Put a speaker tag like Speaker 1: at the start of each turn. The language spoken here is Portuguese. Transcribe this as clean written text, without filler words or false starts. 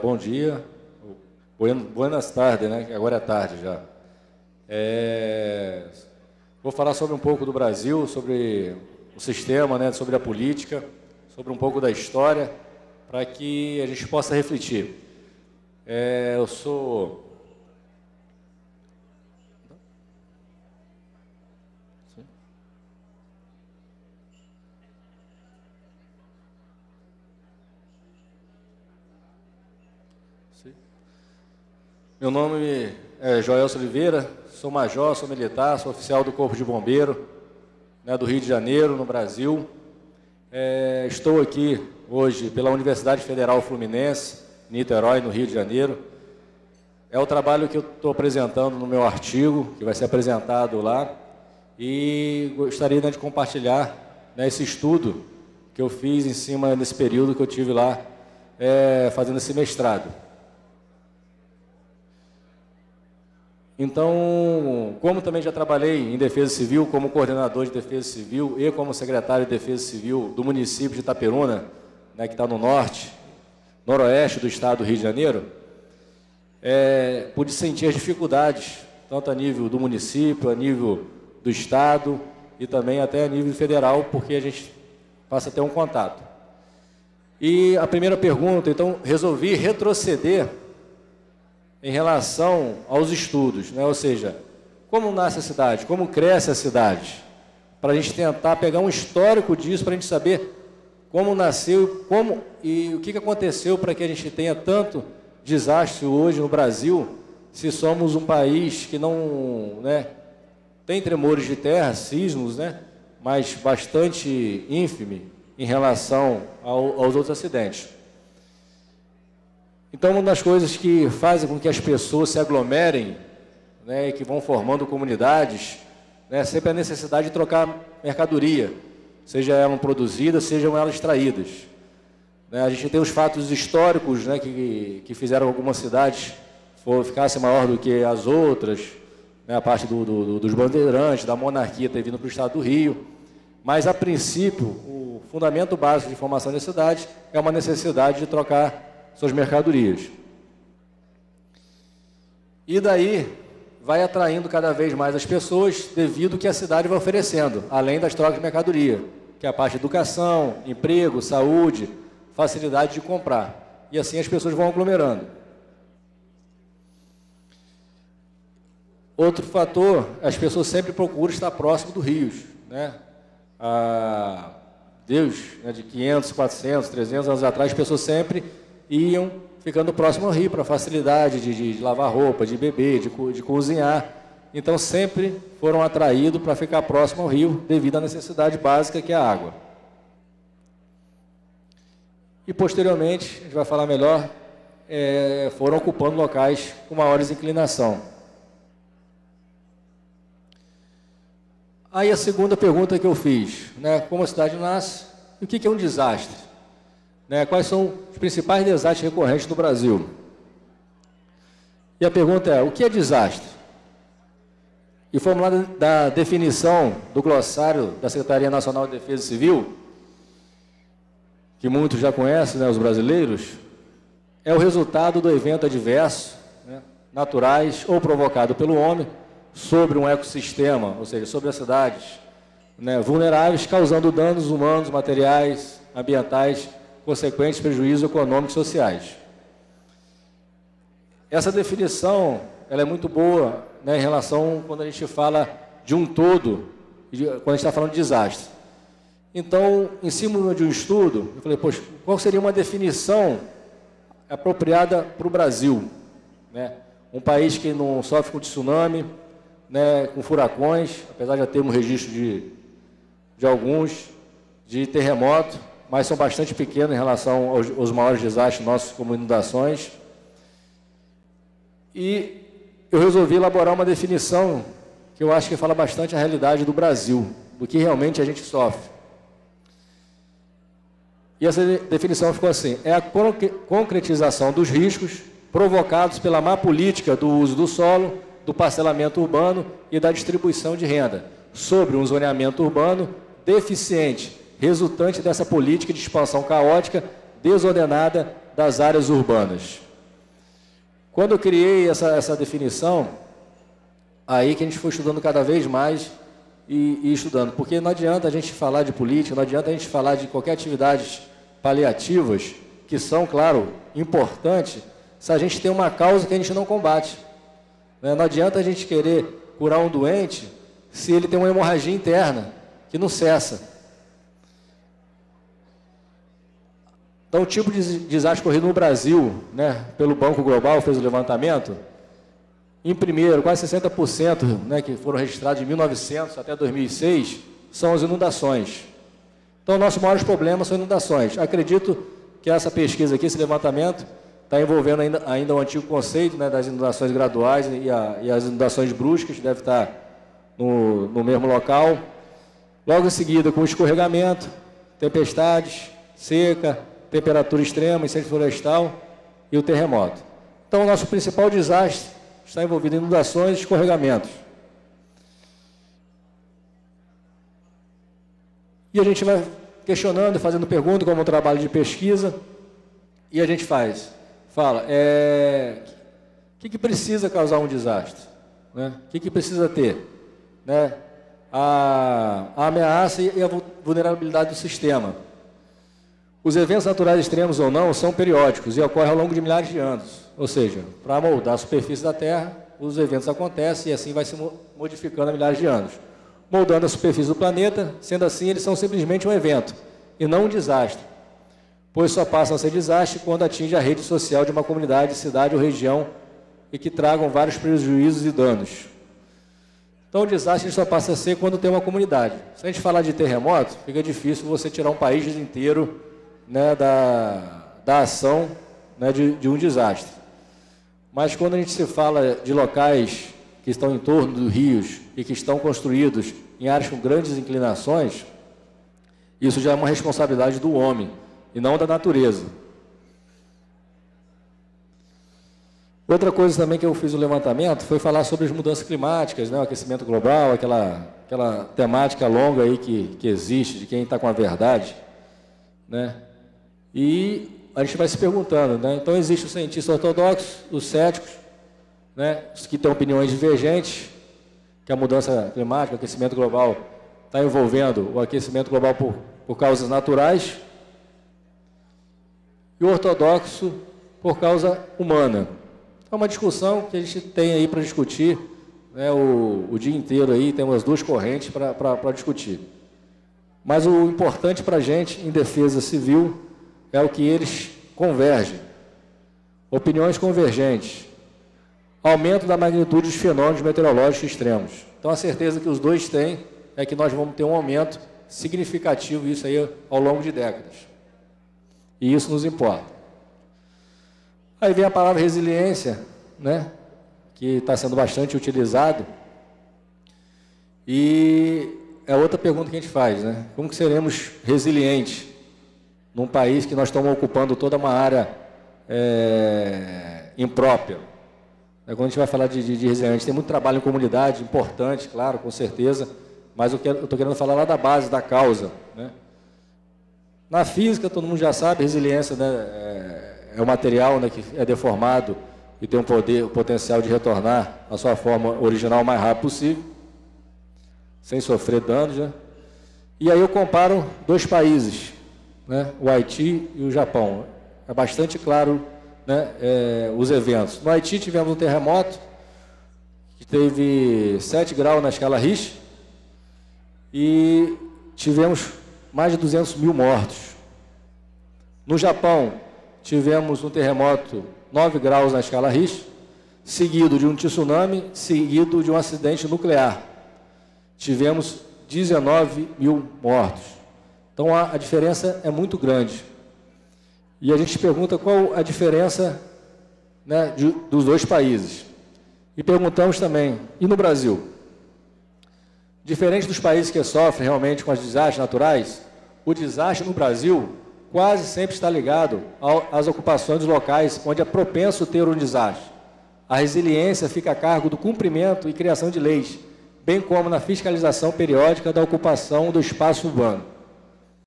Speaker 1: Bom dia, buenas tardes, né? Agora é tarde já. Vou falar sobre um pouco do Brasil, sobre o sistema, né? Sobre a política, sobre um pouco da história, para que a gente possa refletir. Eu sou... Meu nome é Joelson Oliveira, sou major, sou militar, sou oficial do Corpo de Bombeiro, né, do Rio de Janeiro, no Brasil. Estou aqui hoje pela Universidade Federal Fluminense, em Niterói, no Rio de Janeiro. É o trabalho que eu estou apresentando no meu artigo, que vai ser apresentado lá, e gostaria, né, de compartilhar, né, esse estudo que eu fiz em cima desse período que eu tive lá fazendo esse mestrado. Então, como também já trabalhei em Defesa Civil, como coordenador de Defesa Civil e como secretário de Defesa Civil do município de Itaperuna, né, que está no noroeste do estado do Rio de Janeiro, pude sentir as dificuldades, tanto a nível do município, a nível do estado e também até a nível federal, porque a gente passa a ter um contato. E a primeira pergunta, então, resolvi retroceder em relação aos estudos, né? Ou seja, como nasce a cidade, como cresce a cidade, para a gente tentar pegar um histórico disso, para a gente saber como nasceu, como e o que aconteceu para que a gente tenha tanto desastre hoje no Brasil, se somos um país que não, né, tem tremores de terra, sismos, né, mas bastante ínfime em relação aos outros acidentes. Então, uma das coisas que fazem com que as pessoas se aglomerem, né, e que vão formando comunidades, né, sempre a necessidade de trocar mercadoria, seja elas produzidas, sejam elas extraídas. Né, a gente tem os fatos históricos, né, que fizeram algumas cidades ficassem maior do que as outras, né, a parte dos bandeirantes, da monarquia ter vindo para o estado do Rio, mas, a princípio, o fundamento básico de formação da cidade é uma necessidade de trocar suas mercadorias. E daí vai atraindo cada vez mais as pessoas devido ao que a cidade vai oferecendo, além das trocas de mercadoria, que é a parte de educação, emprego, saúde, facilidade de comprar. E assim as pessoas vão aglomerando. Outro fator, as pessoas sempre procuram estar próximo dos rios, né? Deus, né, de 500, 400, 300 anos atrás, as pessoas sempre iam ficando próximo ao rio para facilidade de lavar roupa, de beber, de cozinhar. Então, sempre foram atraídos para ficar próximo ao rio devido à necessidade básica que é a água. E, posteriormente, a gente vai falar melhor, foram ocupando locais com maiores inclinação. Aí, a segunda pergunta que eu fiz, né, como a cidade nasce e o que é um desastre? Né, quais são os principais desastres recorrentes no Brasil? E a pergunta é, o que é desastre? E formulada da definição do glossário da Secretaria Nacional de Defesa Civil, que muitos já conhecem, né, os brasileiros, é o resultado do evento adverso, né, naturais ou provocado pelo homem, sobre um ecossistema, ou seja, sobre as cidades, né, vulneráveis, causando danos humanos, materiais, ambientais, consequentes prejuízos econômicos e sociais. Essa definição ela é muito boa, né, em relação quando a gente fala de um todo, quando a gente está falando de desastre. Então, em cima de um estudo, eu falei, poxa, qual seria uma definição apropriada para o Brasil? Né? Um país que não sofre com tsunami, né, com furacões, apesar de já termos registro de alguns, de terremoto, mas são bastante pequenos em relação aos maiores desastres nossos, como inundações. E eu resolvi elaborar uma definição que eu acho que fala bastante a realidade do Brasil, do que realmente a gente sofre. E essa definição ficou assim, é a concretização dos riscos provocados pela má política do uso do solo, do parcelamento urbano e da distribuição de renda, sobre um zoneamento urbano deficiente, resultante dessa política de expansão caótica, desordenada das áreas urbanas. Quando eu criei essa definição, aí que a gente foi estudando cada vez mais e estudando, porque não adianta a gente falar de política, não adianta a gente falar de qualquer atividades paliativas, que são, claro, importantes, se a gente tem uma causa que a gente não combate. Não adianta a gente querer curar um doente se ele tem uma hemorragia interna, que não cessa. Então, o tipo de desastre ocorrido no Brasil, né, pelo Banco Global, fez o levantamento, em primeiro, quase 60%, né, que foram registrados de 1900 até 2006, são as inundações. Então, nossos maiores problemas são inundações. Acredito que essa pesquisa aqui, esse levantamento, está envolvendo ainda o antigo conceito, né, das inundações graduais e as inundações bruscas, deve estar no mesmo local. Logo em seguida, com o escorregamento, tempestades, seca, temperatura extrema, incêndio florestal e o terremoto. Então, o nosso principal desastre está envolvido em inundações e escorregamentos. E a gente vai questionando, fazendo perguntas, como um trabalho de pesquisa, e a gente fala, o que precisa causar um desastre? Né? O que precisa ter? Né? A ameaça e a vulnerabilidade do sistema. Os eventos naturais extremos ou não são periódicos e ocorrem ao longo de milhares de anos. Ou seja, para moldar a superfície da Terra, os eventos acontecem e assim vai se modificando há milhares de anos. Moldando a superfície do planeta, sendo assim, eles são simplesmente um evento e não um desastre, pois só passam a ser desastre quando atinge a rede social de uma comunidade, cidade ou região e que tragam vários prejuízos e danos. Então, o desastre só passa a ser quando tem uma comunidade. Se a gente falar de terremoto, fica difícil você tirar um país inteiro, né, da ação, né, de um desastre. Mas quando a gente se fala de locais que estão em torno dos rios e que estão construídos em áreas com grandes inclinações, isso já é uma responsabilidade do homem e não da natureza. Outra coisa também que eu fiz o levantamento foi falar sobre as mudanças climáticas, né, o aquecimento global, aquela temática longa aí que existe, de quem está com a verdade, né? E a gente vai se perguntando, né? Então, existe os cientistas ortodoxos, os céticos, né, os que têm opiniões divergentes, que a mudança climática, o aquecimento global, está envolvendo o aquecimento global por causas naturais, e o ortodoxo por causa humana. É uma discussão que a gente tem aí para discutir, né, o dia inteiro aí, tem umas duas correntes para discutir. Mas o importante para a gente, em defesa civil, é o que eles convergem. Opiniões convergentes. Aumento da magnitude dos fenômenos meteorológicos extremos. Então, a certeza que os dois têm é que nós vamos ter um aumento significativo, isso aí, ao longo de décadas. E isso nos importa. Aí vem a palavra resiliência, né, que está sendo bastante utilizado. E é outra pergunta que a gente faz, né? Como que seremos resilientes num país que nós estamos ocupando toda uma área imprópria? Quando a gente vai falar de resiliência, tem muito trabalho em comunidade, importante, claro, com certeza, mas eu estou querendo falar lá da base, da causa, né? Na física, todo mundo já sabe, resiliência, né, é um material, né, que é deformado e tem o potencial de retornar à sua forma original o mais rápido possível, sem sofrer danos, né? E aí eu comparo dois países, né, o Haiti e o Japão. É bastante claro, né, os eventos. No Haiti tivemos um terremoto que teve 7 graus na escala Richter e tivemos mais de 200 mil mortos. No Japão, tivemos um terremoto 9 graus na escala Richter, seguido de um tsunami, seguido de um acidente nuclear. Tivemos 19 mil mortos. Então, a diferença é muito grande. E a gente pergunta qual a diferença, né, dos dois países. E perguntamos também, e no Brasil? Diferente dos países que sofrem realmente com os desastres naturais, o desastre no Brasil quase sempre está ligado às ocupações dos locais onde é propenso ter um desastre. A resiliência fica a cargo do cumprimento e criação de leis, bem como na fiscalização periódica da ocupação do espaço urbano.